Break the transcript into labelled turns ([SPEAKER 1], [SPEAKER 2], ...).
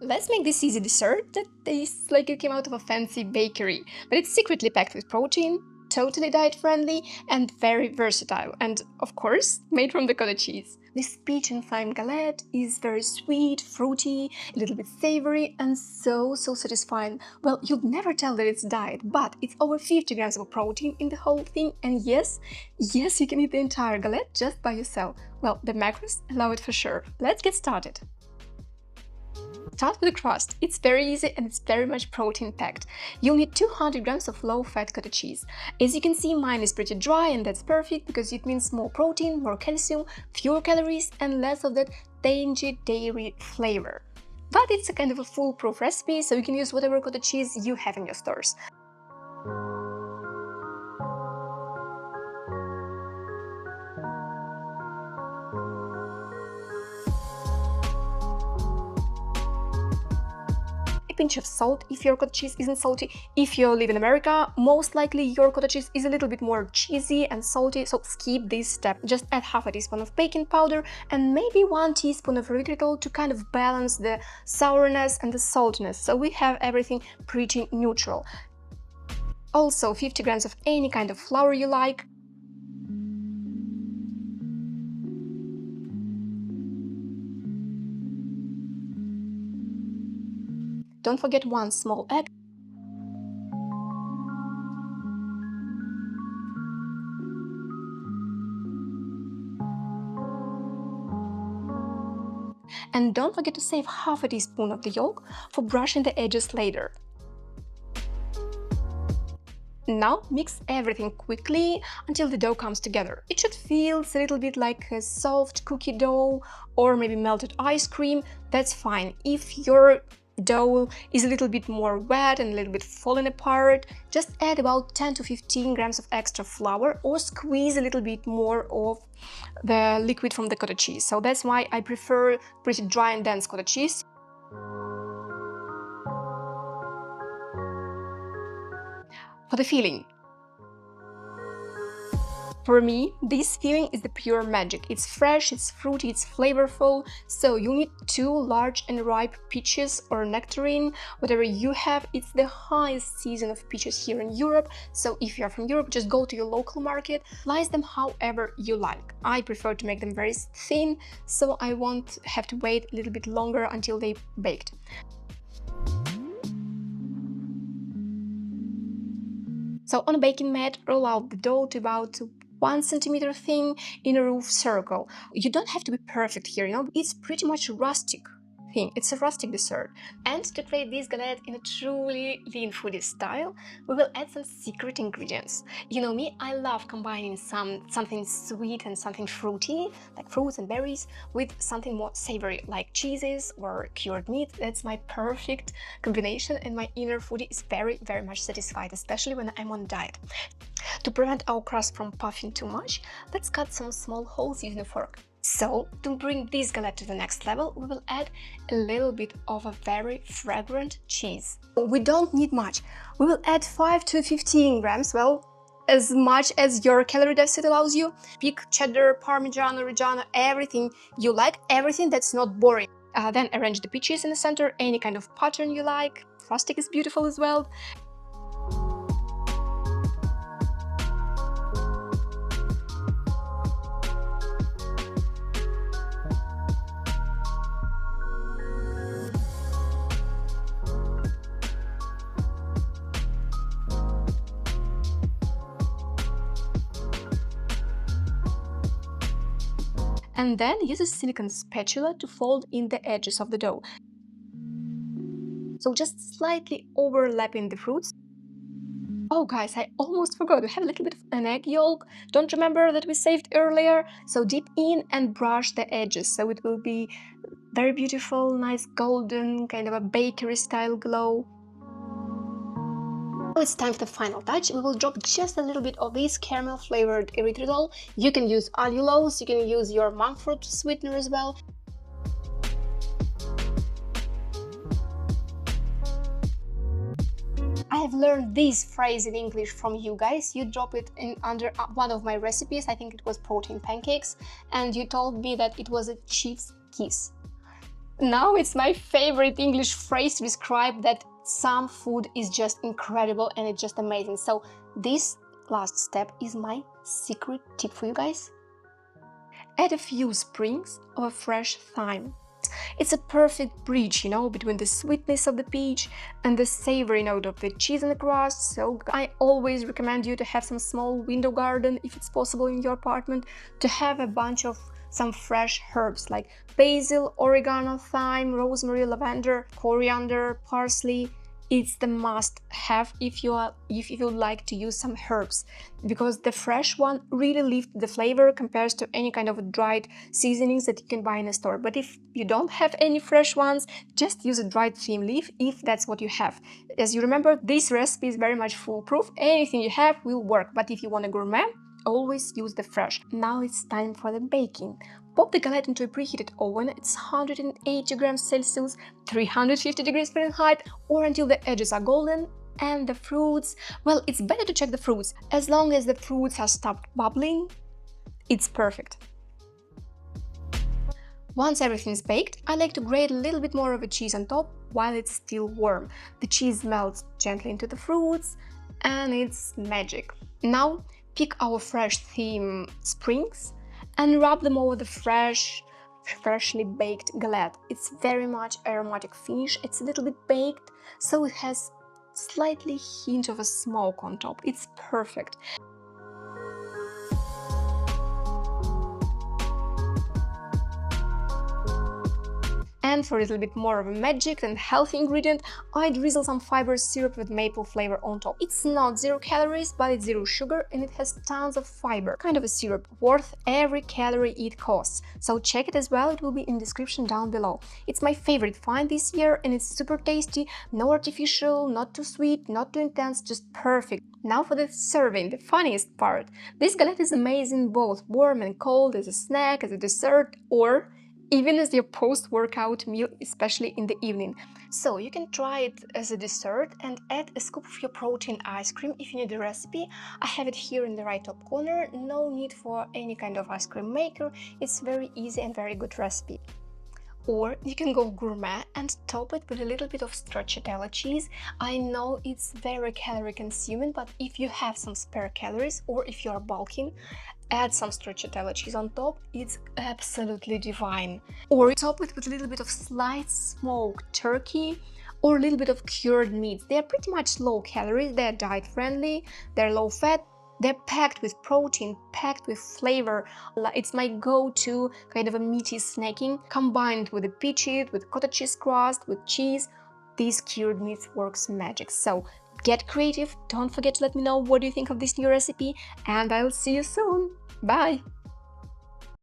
[SPEAKER 1] Let's make this easy dessert that tastes like it came out of a fancy bakery, but it's secretly packed with protein, totally diet-friendly, and very versatile, and of course, made from the cottage cheese. This peach and thyme galette is very sweet, fruity, a little bit savory, and so satisfying. Well, you'd never tell that it's diet, but it's over 50 grams of protein in the whole thing, and yes, you can eat the entire galette just by yourself. Well, the macros allow it for sure. Let's get started. Start with the crust. It's very easy and it's very much protein-packed. You'll need 200 grams of low-fat cottage cheese. As you can see, mine is pretty dry, and that's perfect because it means more protein, more calcium, fewer calories, and less of that tangy dairy flavor. But it's a kind of a foolproof recipe, so you can use whatever cottage cheese you have in your stores. A pinch of salt if your cottage cheese isn't salty. If you live in America, most likely your cottage cheese is a little bit more cheesy and salty, so skip this step. Just add half a teaspoon of baking powder and maybe 1 teaspoon of erythritol to kind of balance the sourness and the saltiness, so we have everything pretty neutral. Also 50 grams of any kind of flour you like. Don't forget 1 small egg. And don't forget to save half a teaspoon of the yolk for brushing the edges later. Now mix everything quickly until the dough comes together. It should feel a little bit like a soft cookie dough or maybe melted ice cream. That's fine. If your dough is a little bit more wet and a little bit falling apart, just add about 10 to 15 grams of extra flour or squeeze a little bit more of the liquid from the cottage cheese. So that's why I prefer pretty dry and dense cottage cheese. For the filling. For me, this filling is the pure magic. It's fresh, it's fruity, it's flavorful, so you need 2 large and ripe peaches or nectarine, whatever you have. It's the highest season of peaches here in Europe, so if you are from Europe, just go to your local market, slice them however you like. I prefer to make them very thin, so I won't have to wait a little bit longer until they baked. So on a baking mat, roll out the dough to about 1 centimeter thin in a rough circle. You don't have to be perfect here, it's pretty much rustic thing. It's a rustic dessert. And to create this galette in a truly lean foodie style, we will add some secret ingredients. You know me, I love combining something sweet and something fruity, like fruits and berries, with something more savory, like cheeses or cured meat. That's my perfect combination, and my inner foodie is very much satisfied, especially when I'm on a diet. To prevent our crust from puffing too much, let's cut some small holes using a fork. So, to bring this galette to the next level, we will add a little bit of a very fragrant cheese. We don't need much. We will add 5 to 15 grams, well, as much as your calorie deficit allows you. Pick cheddar, parmesan, reggiano, everything you like, everything that's not boring. Then arrange the peaches in the center, any kind of pattern you like. Frosting is beautiful as well. And then use a silicone spatula to fold in the edges of the dough. So just slightly overlapping the fruits. Oh guys, I almost forgot, we have a little bit of an egg yolk. Don't remember that we saved earlier? So dip in and brush the edges, so it will be very beautiful, nice golden, kind of a bakery style glow. Now it's time for the final touch. We will drop just a little bit of this caramel flavored erythritol. You can use allulose, you can use your monk fruit sweetener as well. I have learned this phrase in English from you guys. You drop it in under one of my recipes, I think it was protein pancakes, and you told me that it was a chief's kiss. Now it's my favorite English phrase to describe that some food is just incredible and it's just amazing. So this last step is my secret tip for you guys. Add a few sprigs of a fresh thyme. It's a perfect bridge, between the sweetness of the peach and the savory note of the cheese and the crust. So I always recommend you to have some small window garden, if it's possible in your apartment, to have a bunch of some fresh herbs like basil, oregano, thyme, rosemary, lavender, coriander, parsley. It's the must-have if you like to use some herbs, because the fresh one really lifts the flavor compared to any kind of dried seasonings that you can buy in a store. But if you don't have any fresh ones, just use a dried thyme leaf if that's what you have. As you remember, this recipe is very much foolproof. Anything you have will work, but if you want a gourmet, always use the fresh. Now it's time for the baking. Pop the galette into a preheated oven. It's 180 degrees Celsius, 350 degrees Fahrenheit, or until the edges are golden. And the fruits, well, it's better to check the fruits. As long as the fruits have stopped bubbling, it's perfect. Once everything's baked, I like to grate a little bit more of a cheese on top while it's still warm. The cheese melts gently into the fruits and it's magic. Now, pick our fresh thyme sprigs and rub them over the freshly baked galette. It's very much aromatic finish. It's a little bit baked, so it has slightly hint of a smoke on top. It's perfect. And for a little bit more of a magic and healthy ingredient, I drizzle some fiber syrup with maple flavor on top. It's not 0 calories, but it's 0 sugar and it has tons of fiber. Kind of a syrup worth every calorie it costs. So check it as well, it will be in the description down below. It's my favorite find this year and it's super tasty, no artificial, not too sweet, not too intense, just perfect. Now for the serving, the funniest part. This galette is amazing both warm and cold, as a snack, as a dessert, or even as your post-workout meal, especially in the evening. So you can try it as a dessert and add a scoop of your protein ice cream if you need the recipe. I have it here in the right top corner. No need for any kind of ice cream maker. It's very easy and very good recipe. Or you can go gourmet and top it with a little bit of stracciatella cheese. I know it's very calorie consuming, but if you have some spare calories or if you are bulking, add some stracciatella cheese on top. It's absolutely divine. Or top it with a little bit of sliced smoked turkey or a little bit of cured meats. They are pretty much low calories, they're diet friendly, they're low fat. They're packed with protein, packed with flavor. It's my go-to kind of a meaty snacking, combined with the peaches, with cottage cheese crust, with cheese. These cured meats works magic. So get creative. Don't forget to let me know what you think of this new recipe, and I'll see you soon. Bye!